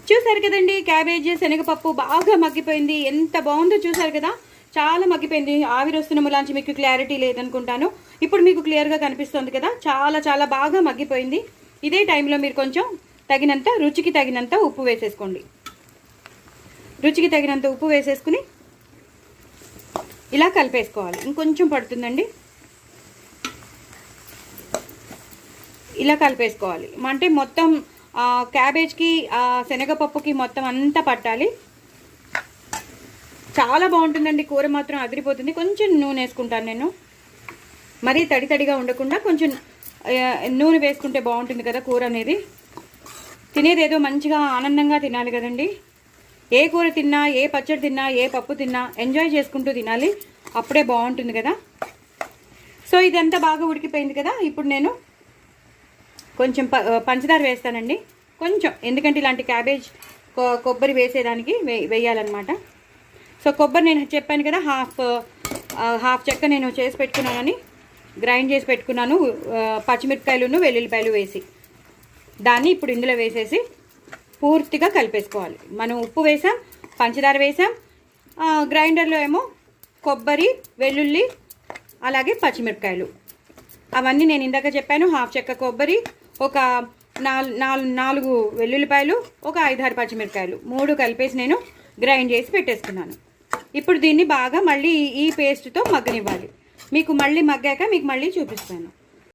చూసారు కదండి, క్యాబేజీ శనగపప్పు బాగా మగ్గిపోయింది. ఎంత బాగుందో చూసారు కదా, చాలా మగ్గిపోయింది. ఆవిరి వస్తున్న ములాంచి మీకు క్లారిటీ లేదనుకుంటాను. ఇప్పుడు మీకు క్లియర్గా కనిపిస్తుంది కదా, చాలా చాలా బాగా మగ్గిపోయింది. ఇదే టైంలో మీరు కొంచెం తగినంత రుచికి తగినంత ఉప్పు వేసేసుకోండి. రుచికి తగినంత ఉప్పు వేసేసుకుని ఇలా కలిపేసుకోవాలి. ఇంకొంచెం పడుతుందండి, ఇలా కలిపేసుకోవాలి. అంటే మొత్తం క్యాబేజ్కి శనగపప్పుకి మొత్తం అంతా పట్టాలి. చాలా బాగుంటుందండి, కూర మాత్రం అదిరిపోతుంది. కొంచెం నూనె వేసుకుంటాను నేను, మరీ తడి తడిగా ఉండకుండా కొంచెం నూనె వేసుకుంటే బాగుంటుంది కదా కూర అనేది. తినేది ఏదో మంచిగా ఆనందంగా తినాలి కదండి. ఏ కూర తిన్నా, ఏ పచ్చడి తిన్నా, ఏ పప్పు తిన్నా ఎంజాయ్ చేసుకుంటూ తినాలి, అప్పుడే బాగుంటుంది కదా. సో ఇదంతా బాగా ఉడికిపోయింది కదా. ఇప్పుడు నేను కొంచెం పంచదార వేస్తానండి, కొంచెం, ఎందుకంటే ఇలాంటి క్యాబేజ్ కొబ్బరి వేసేదానికి వేయాలన్నమాట. సో కొబ్బరి నేను చెప్పాను కదా, హాఫ్ చెక్క నేను చేసి పెట్టుకున్నానని, గ్రైండ్ చేసి పెట్టుకున్నాను. పచ్చిమిరపకాయలను వెల్లుల్లిపాయలు వేసి దాన్ని ఇప్పుడు ఇందులో వేసేసి పూర్తిగా కలిపేసుకోవాలి. మనం ఉప్పు వేసాం, పంచదార వేసాం, గ్రైండర్లో ఏమో కొబ్బరి, వెల్లుల్లి, అలాగే పచ్చిమిరపకాయలు, అవన్నీ నేను ఇందాక చెప్పాను. హాఫ్ చెక్క కొబ్బరి, ఒక 4 వెల్లుల్లిపాయలు, ఒక 5-6 పచ్చిమిరపకాయలు, 3 కలిపేసి నేను గ్రైండ్ చేసి పెట్టేసుకున్నాను. ఇప్పుడు దీన్ని బాగా మళ్ళీ ఈ పేస్ట్తో మగ్గనివ్వాలి. మీకు మళ్ళీ మగ్గాక మీకు మళ్ళీ చూపిస్తాను.